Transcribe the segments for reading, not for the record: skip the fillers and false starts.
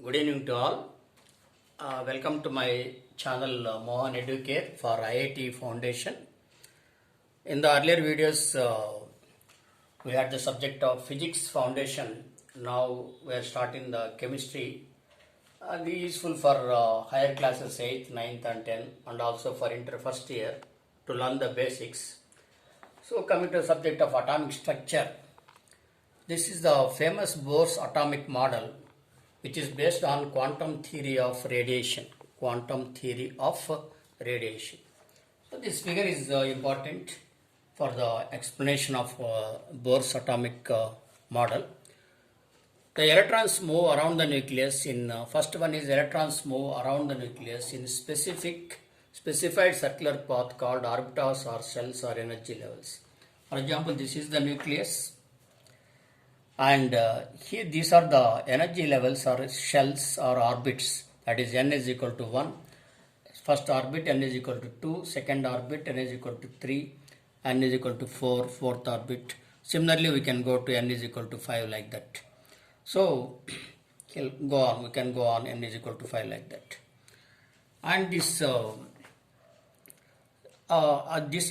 Good evening to all. Welcome to my channel Mohan Educare for IIT Foundation. In the earlier videos, we had the subject of physics foundation. Now we are starting the chemistry. This is useful for higher classes 8th, 9th and 10th and also for inter first year to learn the basics. So coming to the subject of atomic structure. This is the famous Bohr's atomic model, which is based on quantum theory of radiation. Quantum theory of radiation. So this figure is important for the explanation of Bohr's atomic model. The electrons move around the nucleus in first one is electrons move around the nucleus in specified circular path called orbitals or shells or energy levels. For example, this is the nucleus. And here these are the energy levels or shells or orbits, that is n is equal to 1, first orbit n is equal to 2, second orbit n is equal to 3, n is equal to 4, fourth orbit. Similarly we can go to n is equal to 5 like that. So we can go on n is equal to 5 like that. And this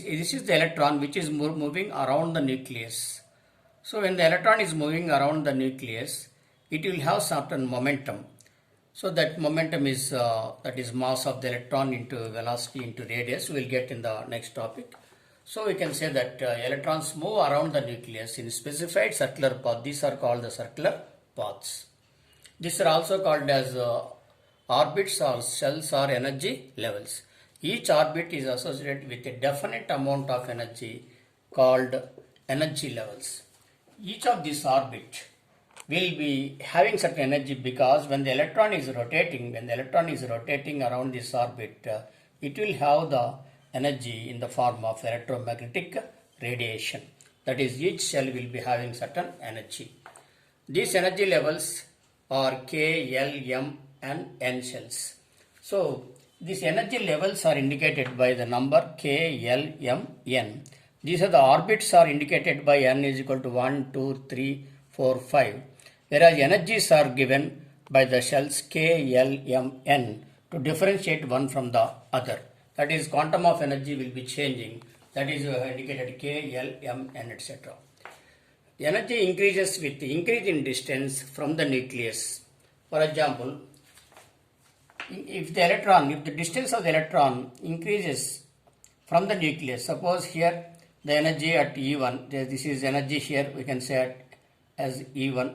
is the electron which is moving around the nucleus. So when the electron is moving around the nucleus, it will have certain momentum. So that momentum is that is mass of the electron into velocity into radius. We will get in the next topic. So we can say that electrons move around the nucleus in specified circular path. These are called the circular paths. These are also called as orbits or shells or energy levels. Each orbit is associated with a definite amount of energy called energy levels. Each of these orbit will be having certain energy because when the electron is rotating around this orbit, it will have the energy in the form of electromagnetic radiation. That is, each shell will be having certain energy. These energy levels are K, L, M and N shells. So these energy levels are indicated by the number K, L, M, N. These are the orbits are indicated by n is equal to 1, 2, 3, 4, 5. Whereas energies are given by the shells K, L, M, N to differentiate one from the other. That is, quantum of energy will be changing. That is indicated K, L, M, N, etc. The energy increases with the increase in distance from the nucleus. For example, if the distance of the electron increases from the nucleus, suppose here the energy at E1, this is energy here, we can say as E1,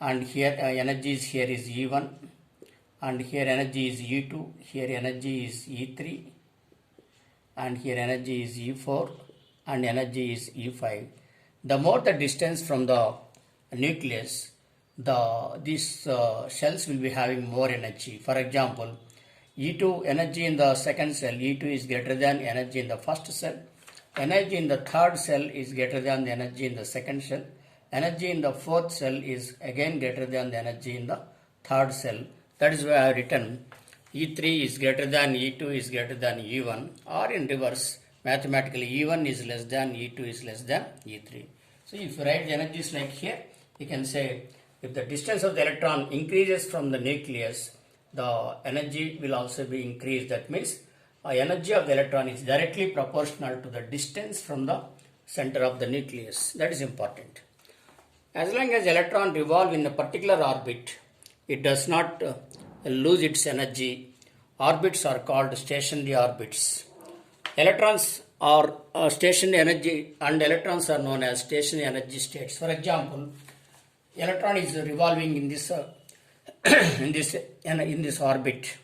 and here energy here is E1, and here energy is E2, here energy is E3, and here energy is E4, and energy is E5. The more the distance from the nucleus, these shells will be having more energy. For example, E2 energy in the second cell, E2 is greater than energy in the first cell. Energy in the third cell is greater than the energy in the second cell. Energy in the fourth cell is again greater than the energy in the third cell. That is why I have written E3 is greater than E2 is greater than E1, or in reverse, mathematically E1 is less than E2 is less than E3. So if you write the energies like here, you can say if the distance of the electron increases from the nucleus, the energy will also be increased. That means energy of the electron is directly proportional to the distance from the center of the nucleus. That is important. As long as electron revolve in a particular orbit, it does not lose its energy. Orbits are called stationary orbits. Electrons are stationary energy and electrons are known as stationary energy states. For example, electron is revolving in this in this orbit.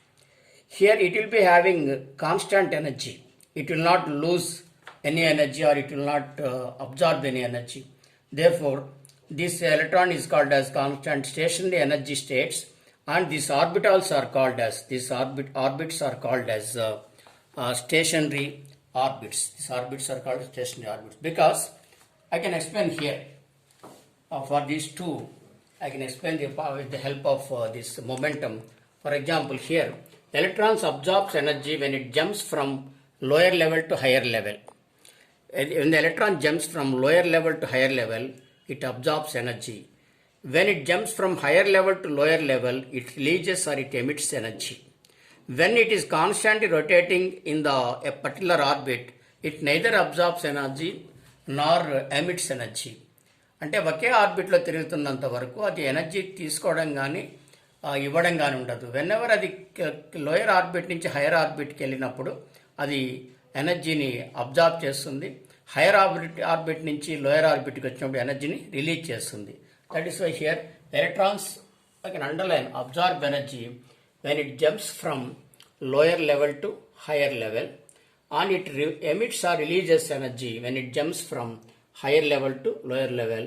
Here it will be having constant energy. It will not lose any energy or it will not absorb any energy. Therefore, this electron is called as constant stationary energy states, and these orbitals are called as orbits are called as stationary orbits. These orbits are called stationary orbits because I can explain here for these two. I can explain with the help of this momentum. For example, here electrons absorbs energy when it jumps from lower level to higher level. When the electron jumps from lower level to higher level, it absorbs energy. When it jumps from higher level to lower level, it releases or it emits energy. When it is constantly rotating in a particular orbit, it neither absorbs energy nor emits energy. అంటే ఒకే ఆర్బిట్లో తిరుగుతున్నంత వరకు అది energy తీసుకోవడం కానీ ఇవ్వడం కానీ ఉండదు. వెన్నెవర్ అది lower orbit నుంచి హైయర్ ఆర్బిట్కి వెళ్ళినప్పుడు అది ఎనర్జీని అబ్జార్బ్ చేస్తుంది. హైయర్ ఆర్బిట్ నుంచి లోయర్ ఆర్బిట్కి వచ్చినప్పుడు ఎనర్జీని రిలీజ్ చేస్తుంది. That is why here electrons, I can underline, absorb energy when it jumps from lower level to higher level, and it emits or releases energy when it jumps from higher level to lower level.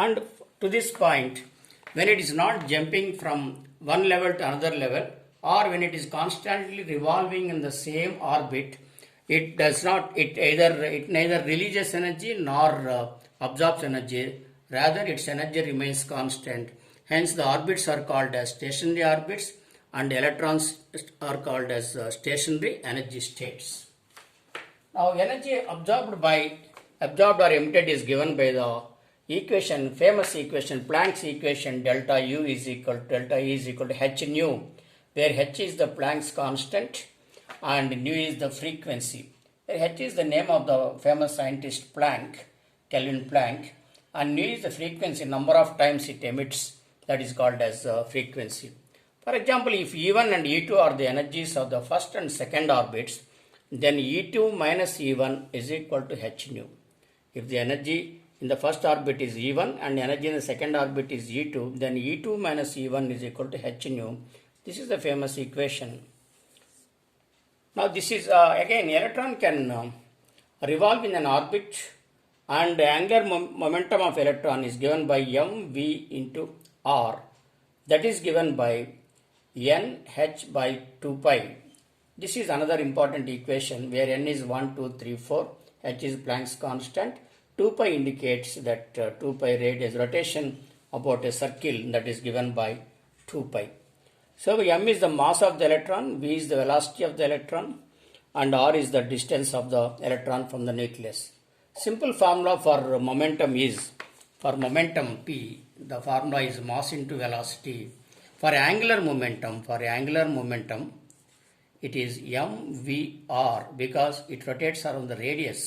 And to this point, when it is not jumping from one level to another level, or when it is constantly revolving in the same orbit, it neither releases energy nor absorbs energy. Rather, its energy remains constant. Hence, the orbits are called as stationary orbits and electrons are called as stationary energy states. Now, energy absorbed or emitted is given by the equation, famous equation, Planck's equation, delta E is equal to h nu, where h is the Planck's constant and nu is the frequency. Where h is the name of the famous scientist Planck, Kelvin Planck, and nu is the frequency, number of times it emits, that is called as frequency. For example, if E1 and E2 are the energies of the first and second orbits, then E2 minus E1 is equal to h nu. If the energy in the first orbit is E1 and energy in the second orbit is E2, then E2 minus E1 is equal to h nu. This is the famous equation. Now this is again, electron can revolve in an orbit, and the angular momentum of electron is given by mv into r, that is given by nh by 2 pi. This is another important equation where n is 1, 2, 3, 4, h is Planck's constant, 2 pi indicates that 2 pi radius rotation about a circle, that is given by 2 pi. So m is the mass of the electron, v is the velocity of the electron, and r is the distance of the electron from the nucleus. Simple formula for momentum is, for momentum P, the formula is mass into velocity. For angular momentum, it is mvr, because it rotates around the radius.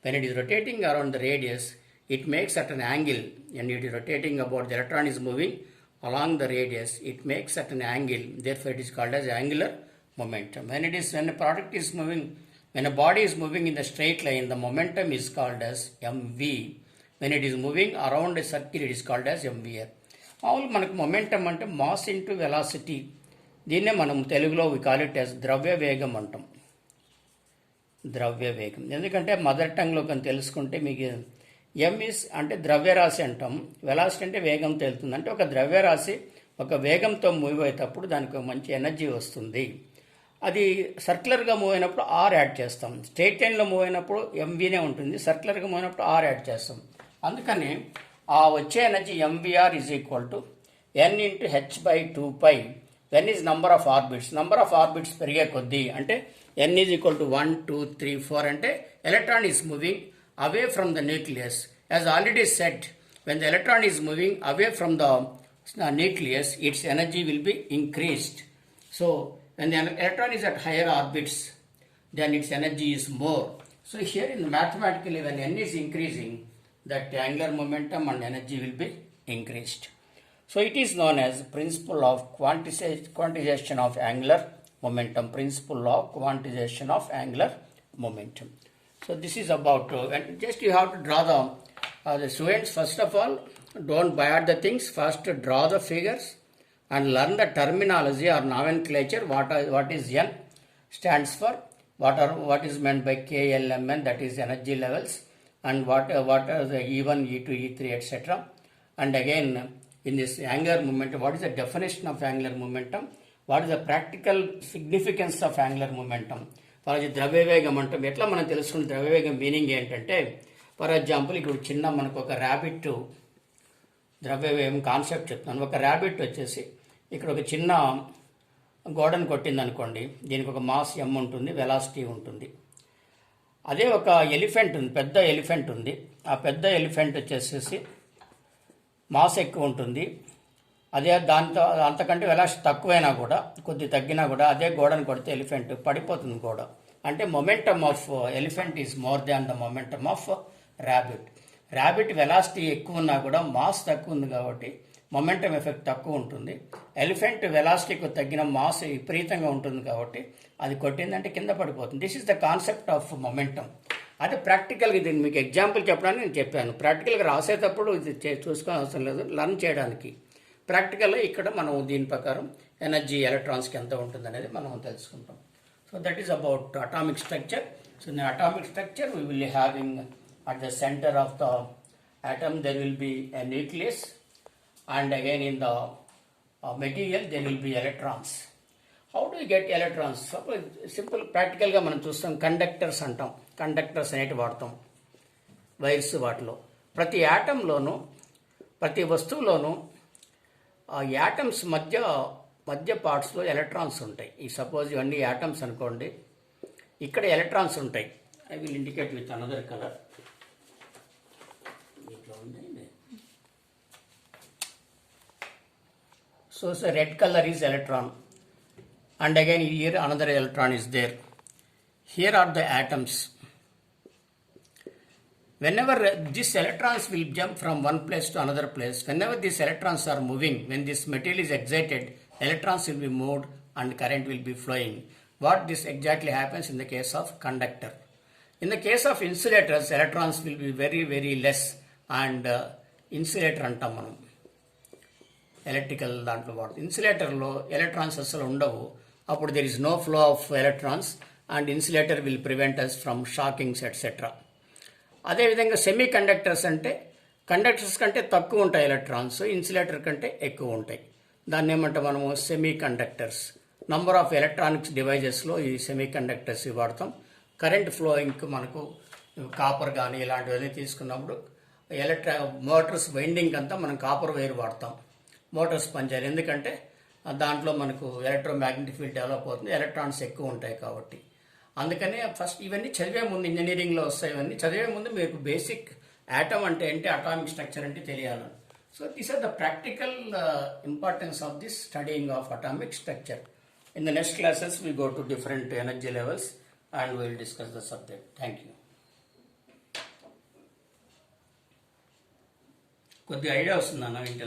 When it is rotating around the radius, it makes at an angle, and it is rotating about, the electron is moving along the radius, it makes at an angle, therefore it is called as angular momentum. When a product is moving, when a body is moving in the straight line, the momentum is called as mv. When it is moving around a circle, it is called as mvr. మామూలు మనకు momentum అంటే mass into velocity. దీన్నే మనం తెలుగులో we call it as ద్రవ్య వేగం అంటాం. ద్రవ్య వేగం ఎందుకంటే మదర్ టంగ్లో కానీ తెలుసుకుంటే మీకు ఎం ఇస్ అంటే ద్రవ్యరాశి అంటాం, వెలాసిటీ అంటే వేగంతో వెళ్తుంది. అంటే ఒక ద్రవ్యరాశి ఒక వేగంతో మూవ్ అయ్యేటప్పుడు దానికి మంచి ఎనర్జీ వస్తుంది. అది సర్క్యులర్గా మూవ్ అయినప్పుడు ఆర్ యాడ్ చేస్తాం. స్ట్రైట్ లైన్లో మూవ్ అయినప్పుడు ఎంవీనే ఉంటుంది, సర్క్యులర్గా మూవ్ అయినప్పుడు ఆర్ యాడ్ చేస్తాం. అందుకని ఆ వచ్చే energy mvr is equal to n into h by 2 pi. N is number of orbits. Number of orbits పెరిగే కొద్దీ అంటే ఎన్ ఈజ్ ఈక్వల్ టు 1, 2, 3, 4 అంటే electron is moving away from the nucleus. As already set, when the electron is moving away from the nucleus, its energy will be increased. So when the electron is at higher orbits, then its energy is more. So here in mathematically, when n is increasing, that angular momentum and energy will be increased. So it is known as principle of quantization of angular momentum. Principle of quantization of angular momentum. So this is about, and just you have to draw the students, first of all, don't buy out the things. First draw the figures and learn the terminology or nomenclature. What is N stands for, what is meant by K, L, M, N, that is energy levels, and what are the E1, E2, E3, etc. And again, in this angular momentum, what is the definition of angular momentum? What is the practical significance of angular momentum? For ద్రవ్య వేగం అంటాం. ఎట్లా మనం తెలుసుకున్న ద్రవ్య వేగం meaning ఏంటంటే, for example ఇప్పుడు చిన్న మనకు ఒక ర్యాబిట్ ద్రవ్య వేగం కాన్సెప్ట్ చెప్తున్నాను. ఒక ర్యాబిట్ వచ్చేసి ఇక్కడ ఒక చిన్న గోడను కొట్టింది అనుకోండి, దీనికి ఒక మాస్ ఎం ఉంటుంది, వెలాసిటీ ఉంటుంది. అదే ఒక ఎలిఫెంట్ ఉంది, పెద్ద ఎలిఫెంట్ ఉంది. ఆ పెద్ద ఎలిఫెంట్ వచ్చేసేసి మాస్ ఎక్కువ ఉంటుంది. అదే దాంతో అంతకంటే వెలాసిటీ తక్కువైనా కూడా, కొద్ది తగ్గినా కూడా అదే గోడను కొడితే ఎలిఫెంట్ పడిపోతుంది గోడ. అంటే momentum of elephant is more than the momentum of rabbit. Rabbit velocity ఎక్కువ ఉన్నా కూడా మాస్ తక్కువ ఉంది కాబట్టి మొమెంటమ్ ఎఫెక్ట్ తక్కువ ఉంటుంది. ఎలిఫెంట్ వెలాసిటీకి తగ్గిన మాస్ విపరీతంగా ఉంటుంది కాబట్టి అది కొట్టిందంటే కింద పడిపోతుంది. This is the concept of momentum. అదే ప్రాక్టికల్గా ఇది మీకు ఎగ్జాంపుల్ చెప్పడానికి నేను చెప్పాను. ప్రాక్టికల్గా రాసేటప్పుడు ఇది చూసుకోవాల్సిన అవసరం లేదు, లర్న్ చేయడానికి. ప్రాక్టికల్గా ఇక్కడ మనం దీని ప్రకారం ఎనర్జీ ఎలక్ట్రాన్స్కి ఎంత ఉంటుంది అనేది మనం తెలుసుకుంటాం. So that is about atomic structure. So in atomic structure we will having at the center of the atom there will be a nucleus, and again in the material there will be electrons. How do you get electrons? Simple practical గా మనం చూస్తాం. Conductors అంటాం, conductors అనేటి వాడతాం wires. వాటిలో ప్రతి యాటంలోనూ ప్రతి వస్తువులోనూ ఆ యాటమ్స్ మధ్య పార్ట్స్లో ఎలక్ట్రాన్స్ ఉంటాయి. ఈ సపోజ్ ఇవన్నీ యాటమ్స్ అనుకోండి, ఇక్కడ ఎలక్ట్రాన్స్ ఉంటాయి. I will indicate with another colour. So red color is electron, and again here another electron is there. Here are the atoms. Whenever these electrons will jump from one place to another place, whenever these electrons are moving, when this material is excited, electrons will be moved and current will be flowing. What this exactly happens in the case of conductor. In the case of insulators, electrons will be very, very less, and insulator అంటాం మనం electrical దాంట్లో వాడుతుంది. ఇన్సులేటర్లో electrons అసలు ఉండవు. అప్పుడు there is no flow of electrons, and insulator will prevent us from shockings etcetera. అదేవిధంగా semiconductors అంటే conductors కంటే తక్కువ ఉంటాయి ఎలక్ట్రాన్స్, ఇన్సులేటర్ కంటే ఎక్కువ ఉంటాయి. దాన్ని ఏమంటాం మనము semiconductors. Number of electronics డివైజెస్లో ఈ సెమీ కండక్టర్స్ వాడతాం. కరెంట్ ఫ్లోయింగ్కి మనకు కాపర్ కానీ ఇలాంటివన్నీ తీసుకున్నప్పుడు మోటార్స్ వైండింగ్ అంతా మనం కాపర్ వైర్ వాడతాం. మోటార్స్ పనిచేయాలి, ఎందుకంటే దాంట్లో మనకు ఎలక్ట్రోమాగ్నెటిక్ ఫీల్డ్ డెవలప్ అవుతుంది, ఎలక్ట్రాన్స్ ఎక్కువ ఉంటాయి కాబట్టి. అందుకని ఫస్ట్ ఇవన్నీ చదివే ముందు, ఇంజనీరింగ్లో వస్తాయి ఇవన్నీ చదివే ముందు మీకు బేసిక్ ఆటమ్ అంటే ఏంటి, అటామిక్ స్ట్రక్చర్ అంటే తెలియాలి. So these are the practical importance of this studying of atomic structure. In the next classes we go to different energy levels and we will discuss the subject. Thank you. కొద్దిగా idea వస్తుందన్న ఇంటి